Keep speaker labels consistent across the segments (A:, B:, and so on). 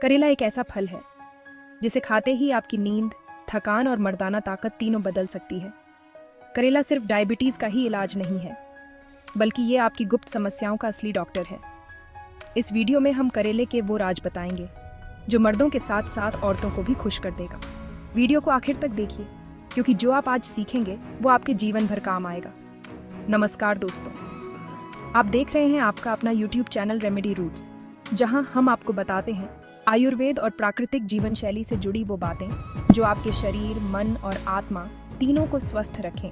A: करेला एक ऐसा फल है जिसे खाते ही आपकी नींद, थकान और मर्दाना ताकत तीनों बदल सकती है। करेला सिर्फ डायबिटीज का ही इलाज नहीं है, बल्कि ये आपकी गुप्त समस्याओं का असली डॉक्टर है। इस वीडियो में हम करेले के वो राज बताएंगे जो मर्दों के साथ साथ औरतों को भी खुश कर देगा। वीडियो को आखिर तक देखिए, क्योंकि जो आप आज सीखेंगे वो आपके जीवन भर काम आएगा। नमस्कार दोस्तों, आप देख रहे हैं आपका अपना YouTube चैनल रेमेडी रूट्स, जहां हम आपको बताते हैं आयुर्वेद और प्राकृतिक जीवन शैली से जुड़ी वो बातें जो आपके शरीर, मन और आत्मा तीनों को स्वस्थ रखें।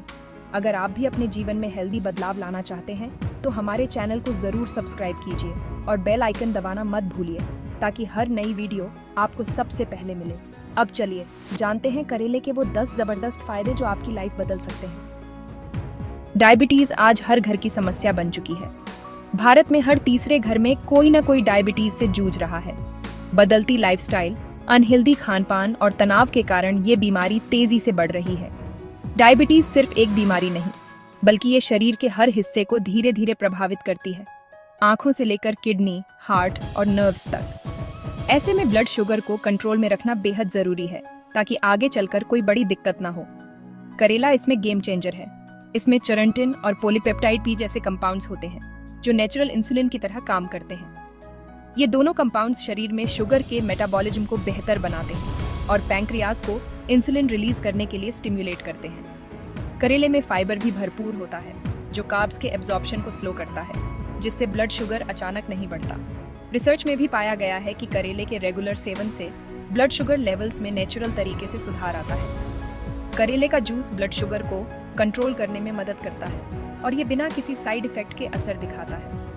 A: अगर आप भी अपने जीवन में हेल्दी बदलाव लाना चाहते हैं तो हमारे चैनल को जरूर सब्सक्राइब कीजिए और बेल आइकन दबाना मत भूलिए, ताकि हर नई वीडियो आपको सबसे पहले मिले। अब चलिए जानते हैं करेले के वो 10 जबरदस्त फायदे जो आपकी लाइफ बदल सकते हैं। डायबिटीज आज हर घर की समस्या बन चुकी है। भारत में हर तीसरे घर में कोई ना कोई डायबिटीज से जूझ रहा है। बदलती लाइफस्टाइल, अनहेल्दी खानपान और तनाव के कारण ये बीमारी तेजी से बढ़ रही है। डायबिटीज सिर्फ एक बीमारी नहीं, बल्कि ये शरीर के हर हिस्से को धीरे धीरे प्रभावित करती है, आंखों से लेकर किडनी, हार्ट और नर्व्स तक। ऐसे में ब्लड शुगर को कंट्रोल में रखना बेहद जरूरी है, ताकि आगे चलकर कोई बड़ी दिक्कत ना हो। करेला इसमें गेम चेंजर है। इसमें चेरेंटिन और पॉलीपेप्टाइड पी जैसे कंपाउंड्स होते हैं जो नेचुरल इंसुलिन की तरह काम करते हैं। ये दोनों कंपाउंड्स शरीर में शुगर के मेटाबॉलिज्म को बेहतर बनाते हैं और पैंक्रियाज को इंसुलिन रिलीज करने के लिए स्टिम्युलेट करते हैं। करेले में फाइबर भी भरपूर होता है जो कार्ब्स के एब्जॉर्प्शन को स्लो करता है, जिससे ब्लड शुगर अचानक नहीं बढ़ता। रिसर्च में भी पाया गया है कि करेले के रेगुलर सेवन से ब्लड शुगर लेवल्स में नेचुरल तरीके से सुधार आता है। करेले का जूस ब्लड शुगर को कंट्रोल करने में मदद करता है और ये बिना किसी साइड इफेक्ट के असर दिखाता है।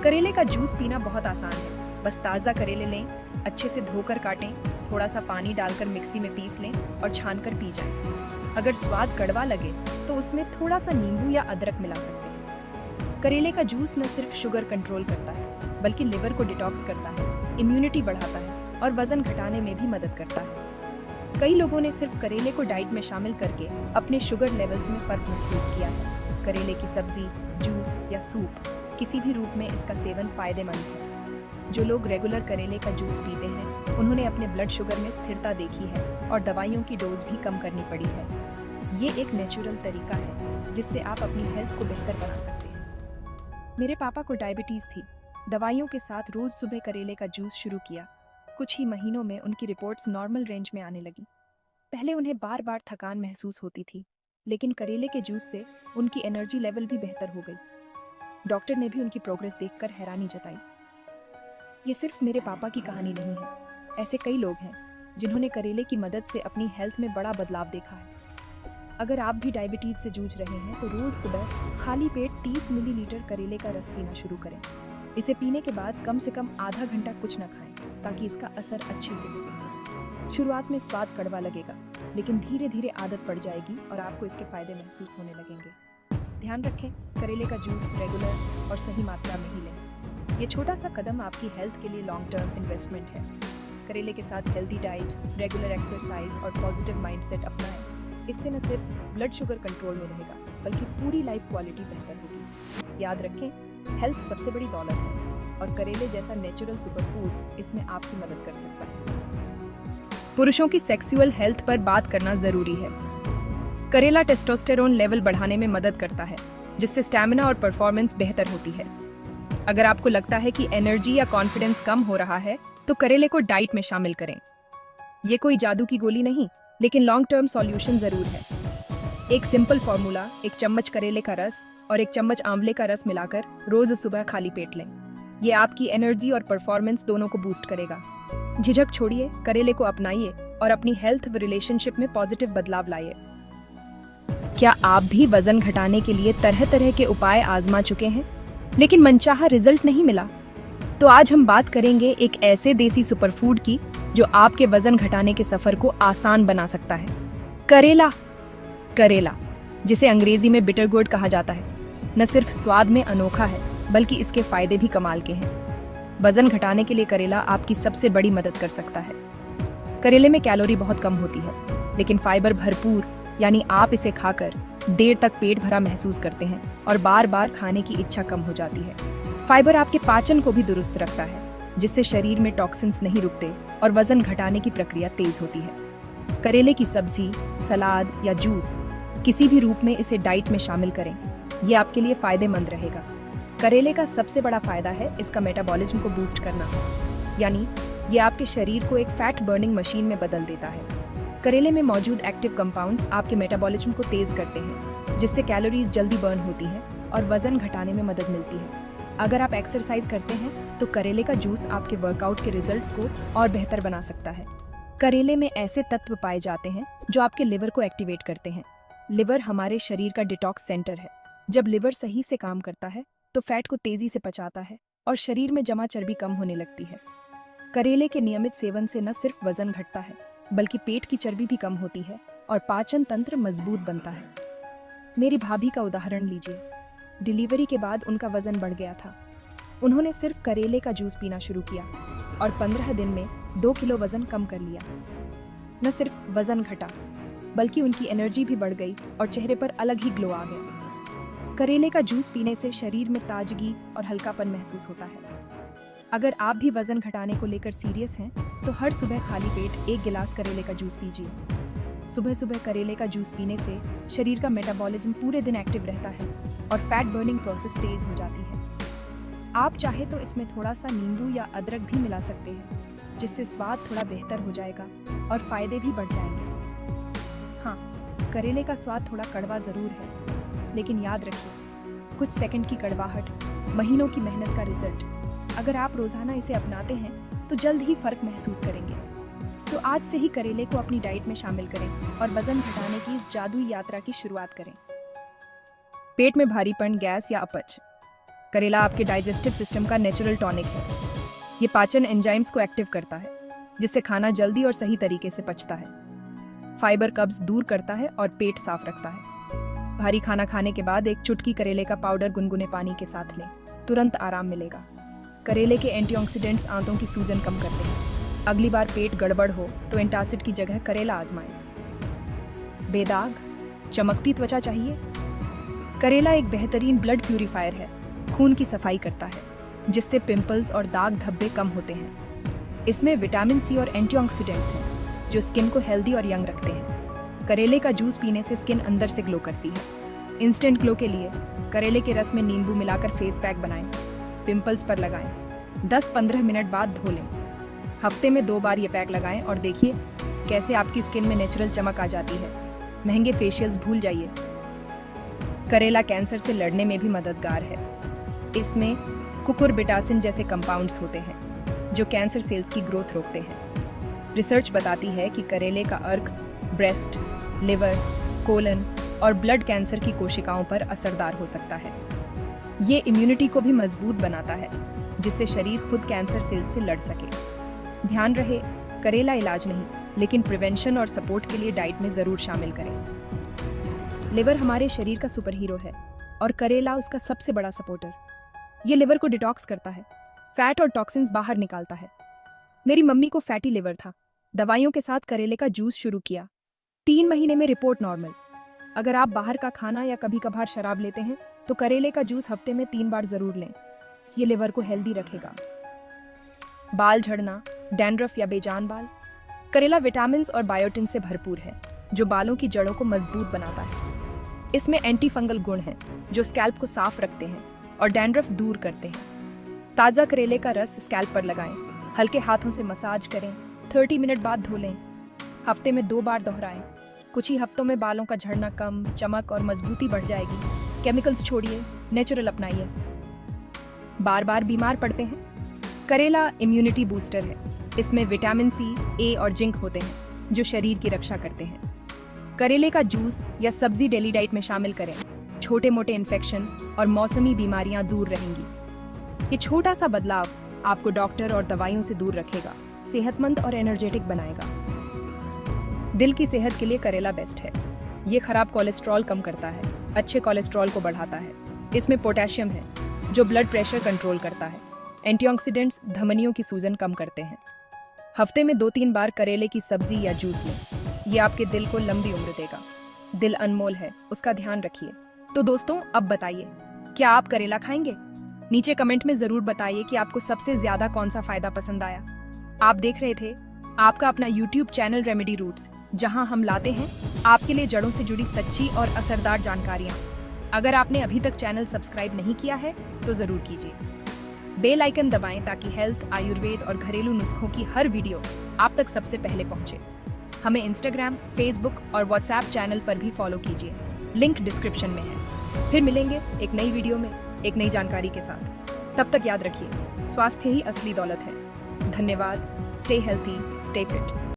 A: करेले का जूस पीना बहुत आसान है। बस ताज़ा करेले लें, अच्छे से धोकर काटें, थोड़ा सा पानी डालकर मिक्सी में पीस लें और छानकर पी जाएं। अगर स्वाद कड़वा लगे तो उसमें थोड़ा सा नींबू या अदरक मिला सकते हैं। करेले का जूस न सिर्फ शुगर कंट्रोल करता है, बल्कि लिवर को डिटॉक्स करता है, इम्यूनिटी बढ़ाता है और वजन घटाने में भी मदद करता है। कई लोगों ने सिर्फ करेले को डाइट में शामिल करके अपने शुगर लेवल्स में फर्क महसूस किया है। करेले की सब्जी, जूस या सूप, किसी भी रूप में इसका सेवन फायदेमंद है। जो लोग रेगुलर करेले का जूस पीते हैं उन्होंने अपने ब्लड शुगर में स्थिरता देखी है और दवाइयों की डोज भी कम करनी पड़ी है। ये एक नेचुरल तरीका है जिससे आप अपनी हेल्थ को बेहतर बना सकते हैं। मेरे पापा को डायबिटीज थी। दवाइयों के साथ रोज सुबह करेले का जूस शुरू किया। कुछ ही महीनों में उनकी रिपोर्ट्स नॉर्मल रेंज में आने लगी। पहले उन्हें बार बार थकान महसूस होती थी, लेकिन करेले के जूस से उनकी एनर्जी लेवल भी बेहतर हो गई। डॉक्टर ने भी उनकी प्रोग्रेस देखकर हैरानी जताई। ये सिर्फ मेरे पापा की कहानी नहीं है, ऐसे कई लोग हैं जिन्होंने करेले की मदद से अपनी हेल्थ में बड़ा बदलाव देखा है। अगर आप भी डायबिटीज से जूझ रहे हैं तो रोज सुबह खाली पेट 30 मिलीलीटर करेले का रस पीना शुरू करें। इसे पीने के बाद कम से कम आधा घंटा कुछ न खाएं, ताकि इसका असर अच्छे से हो। शुरुआत में स्वाद कड़वा लगेगा, लेकिन धीरे धीरे आदत पड़ जाएगी और आपको इसके फायदे महसूस होने लगेंगे। ध्यान रखें, करेले का जूस रेगुलर और सही मात्रा में ही लें। ये छोटा सा कदम आपकी हेल्थ के लिए लॉन्ग टर्म इन्वेस्टमेंट है। करेले के साथ हेल्दी डाइट, रेगुलर एक्सरसाइज और पॉजिटिव माइंडसेट अपनाएं। इससे न सिर्फ ब्लड शुगर कंट्रोल में रहेगा, बल्कि पूरी लाइफ क्वालिटी बेहतर होगी। याद रखें, हेल्थ सबसे बड़ी दौलत है और करेले जैसा नेचुरल सुपर फूड इसमें आपकी मदद कर सकता है। पुरुषों की सेक्सुअल हेल्थ पर बात करना जरूरी है। करेला टेस्टोस्टेरोन लेवल बढ़ाने में मदद करता है, जिससे स्टैमिना और परफॉर्मेंस बेहतर होती है। अगर आपको लगता है कि एनर्जी या कॉन्फिडेंस कम हो रहा है तो करेले को डाइट में शामिल करें। ये कोई जादू की गोली नहीं, लेकिन लॉन्ग टर्म सॉल्यूशन जरूर है। एक सिंपल फॉर्मूला, 1 चम्मच करेले का रस और 1 चम्मच आंवले का रस मिलाकर रोज सुबह खाली पेट लें। ये आपकी एनर्जी और परफॉर्मेंस दोनों को बूस्ट करेगा। झिझक छोड़िए, करेले को अपनाइए और अपनी हेल्थ व रिलेशनशिप में पॉजिटिव बदलाव लाइए। क्या आप भी वजन घटाने के लिए तरह तरह के उपाय आजमा चुके हैं, लेकिन मनचाहा रिजल्ट नहीं मिला? तो आज हम बात करेंगे एक ऐसे देसी सुपरफूड की जो आपके वजन घटाने के सफर को आसान बना सकता है। करेला। करेला, जिसे अंग्रेजी में बिटर गोर्ड कहा जाता है, न सिर्फ स्वाद में अनोखा है, बल्कि इसके फायदे भी कमाल के हैं। वजन घटाने के लिए करेला आपकी सबसे बड़ी मदद कर सकता है। करेले में कैलोरी बहुत कम होती है, लेकिन फाइबर भरपूर, यानी आप इसे खाकर देर तक पेट भरा महसूस करते हैं और बार बार खाने की इच्छा कम हो जाती है। फाइबर आपके पाचन को भी दुरुस्त रखता है, जिससे शरीर में टॉक्सिन्स नहीं रुकते और वजन घटाने की प्रक्रिया तेज होती है। करेले की सब्जी, सलाद या जूस किसी भी रूप में इसे डाइट में शामिल करें, ये आपके लिए फायदेमंद रहेगा। करेले का सबसे बड़ा फायदा है इसका मेटाबॉलिज्म को बूस्ट करना, यानी ये आपके शरीर को एक फैट बर्निंग मशीन में बदल देता है। करेले में मौजूद एक्टिव कंपाउंड्स आपके मेटाबॉलिज्म को तेज करते हैं, जिससे कैलोरीज जल्दी बर्न होती हैं और वजन घटाने में मदद मिलती है। अगर आप एक्सरसाइज करते हैं तो करेले का जूस आपके वर्कआउट के रिजल्ट्स को और बेहतर बना सकता है। करेले में ऐसे तत्व पाए जाते हैं जो आपके लिवर को एक्टिवेट करते हैं। लिवर हमारे शरीर का डिटॉक्स सेंटर है। जब लिवर सही से काम करता है तो फैट को तेजी से पचाता है और शरीर में जमा चर्बी कम होने लगती है। करेले के नियमित सेवन से न सिर्फ वजन घटता है, बल्कि पेट की चर्बी भी कम होती है और पाचन तंत्र मजबूत बनता है। मेरी भाभी का उदाहरण लीजिए। डिलीवरी के बाद उनका वजन बढ़ गया था। उन्होंने सिर्फ करेले का जूस पीना शुरू किया और 15 दिन में 2 किलो वजन कम कर लिया। न सिर्फ वजन घटा, बल्कि उनकी एनर्जी भी बढ़ गई और चेहरे पर अलग ही ग्लो आ गया। करेले का जूस पीने से शरीर में ताजगी और हल्कापन महसूस होता है। अगर आप भी वजन घटाने को लेकर सीरियस हैं, तो हर सुबह खाली पेट 1 गिलास करेले का जूस पीजिए। सुबह सुबह करेले का जूस पीने से शरीर का मेटाबॉलिज्म पूरे दिन एक्टिव रहता है और फैट बर्निंग प्रोसेस तेज हो जाती है। आप चाहे तो इसमें थोड़ा सा नींबू या अदरक भी मिला सकते हैं, जिससे स्वाद थोड़ा बेहतर हो जाएगा और फायदे भी बढ़ जाएंगे। हाँ, करेले का स्वाद थोड़ा कड़वा जरूर है, लेकिन याद रखिए, कुछ सेकंड की कड़वाहट महीनों की मेहनत का रिजल्ट। अगर आप रोजाना इसे अपनाते हैं तो जल्द ही फर्क महसूस करेंगे। तो आज से ही करेले को अपनी डाइट में शामिल करें और वजन घटाने की इस जादुई यात्रा की शुरुआत करें। पेट में भारीपन, गैस या अपच। करेला आपके डाइजेस्टिव सिस्टम का नेचुरल टॉनिक है। ये पाचन एंजाइम्स को एक्टिव करता है, जिससे खाना जल्दी और सही तरीके से पचता है। फाइबर कब्ज दूर करता है और पेट साफ रखता है। भारी खाना खाने के बाद एक चुटकी करेले का पाउडर गुनगुने पानी के साथ लें, तुरंत आराम मिलेगा। करेले के एंटीऑक्सीडेंट्स आंतों की सूजन कम करते हैं। अगली बार पेट गड़बड़ हो तो एंटासिड की जगह करेला आजमाएं। बेदाग, चमकती त्वचा चाहिए? करेला एक बेहतरीन ब्लड प्यूरिफायर है। खून की सफाई करता है, जिससे पिंपल्स और दाग धब्बे कम होते हैं। इसमें विटामिन सी और एंटीऑक्सीडेंट्स हैं, जो स्किन को हेल्दी और यंग रखते हैं। करेले का जूस पीने से स्किन अंदर से ग्लो करती है। इंस्टेंट ग्लो के लिए करेले के रस में नींबू मिलाकर फेस पैक बनाएं, पिंपल्स पर लगाएं। 10-15 मिनट बाद धो लें। हफ्ते में 2 बार ये पैक लगाएं और देखिए कैसे आपकी स्किन में नेचुरल चमक आ जाती है। महंगे फेशियल्स भूल जाइए। करेला कैंसर से लड़ने में भी मददगार है। इसमें कुकुरबिटासिन जैसे कंपाउंड्स होते हैं, जो कैंसर सेल्स की ग्रोथ रोकते हैं। रिसर्च बताती है कि करेले का अर्क ब्रेस्ट, लिवर, कोलन और ब्लड कैंसर की कोशिकाओं पर असरदार हो सकता है। ये इम्यूनिटी को भी मजबूत बनाता है, जिससे शरीर खुद कैंसर सेल्स से लड़ सके। ध्यान रहे, करेला इलाज नहीं, लेकिन प्रिवेंशन और सपोर्ट के लिए डाइट में जरूर शामिल करें। लिवर हमारे शरीर का सुपर हीरो है और करेला उसका सबसे बड़ा सपोर्टर। ये लिवर को डिटॉक्स करता है, फैट और टॉक्सिन्स बाहर निकालता है। मेरी मम्मी को फैटी लिवर था, दवाइयों के साथ करेले का जूस शुरू किया। 3 महीने में रिपोर्ट नॉर्मल। अगर आप बाहर का खाना या कभी कभार शराब लेते हैं तो करेले का जूस हफ्ते में 3 बार जरूर लें। ये लिवर को हेल्दी रखेगा। बाल झड़ना, डैंड्रफ या बेजान बाल। करेला विटामिन्स और बायोटिन से भरपूर है, जो बालों की जड़ों को मजबूत बनाता है। इसमें एंटी फंगल गुण हैं, जो स्कैल्प को साफ रखते हैं और डैंड्रफ दूर करते हैं। ताज़ा करेले का रस स्कैल्प पर लगाएं, हल्के हाथों से मसाज करें, 30 मिनट बाद धो लें। हफ्ते में 2 बार दोहराएं। कुछ ही हफ्तों में बालों का झड़ना कम, चमक और मजबूती बढ़ जाएगी। केमिकल्स छोड़िए, नेचुरल अपनाइए। बार बार बीमार पड़ते हैं? करेला इम्यूनिटी बूस्टर है। इसमें विटामिन सी, ए और जिंक होते हैं, जो शरीर की रक्षा करते हैं। करेले का जूस या सब्जी डेली डाइट में शामिल करें। छोटे मोटे इन्फेक्शन और मौसमी बीमारियां दूर रहेंगी। ये छोटा सा बदलाव आपको डॉक्टर और दवाइयों से दूर रखेगा, सेहतमंद और एनर्जेटिक बनाएगा। दिल की सेहत के लिए करेला बेस्ट है। ये खराब कोलेस्ट्रॉल कम करता है, अच्छे कोलेस्ट्रॉल को बढ़ाता है। इसमें पोटेशियम है, जो ब्लड प्रेशर कंट्रोल करता है। एंटीऑक्सीडेंट्स धमनियों की सूजन कम करते हैं। हफ्ते में 2-3 बार करेले की सब्जी या जूस लें। ये आपके दिल को लंबी उम्र देगा। दिल अनमोल है, उसका ध्यान रखिए। तो दोस्तों, अब बताइए, क्या आप करेला खाएंगे? नीचे कमेंट में जरूर बताइए कि आपको सबसे ज्यादा कौन सा फायदा पसंद आया। आप देख रहे थे आपका अपना YouTube चैनल रेमेडी रूट्स, जहां हम लाते हैं आपके लिए जड़ों से जुड़ी सच्ची और असरदार जानकारियां। अगर आपने अभी तक चैनल सब्सक्राइब नहीं किया है तो जरूर कीजिए। बेल आइकन दबाएं ताकि हेल्थ, आयुर्वेद और घरेलू नुस्खों की हर वीडियो आप तक सबसे पहले पहुंचे। हमें इंस्टाग्राम, फेसबुक और व्हाट्सएप चैनल पर भी फॉलो कीजिए, लिंक डिस्क्रिप्शन में है। फिर मिलेंगे एक नई वीडियो में एक नई जानकारी के साथ। तब तक याद रखिए, स्वास्थ्य ही असली दौलत है। धन्यवाद। Stay healthy, stay fit.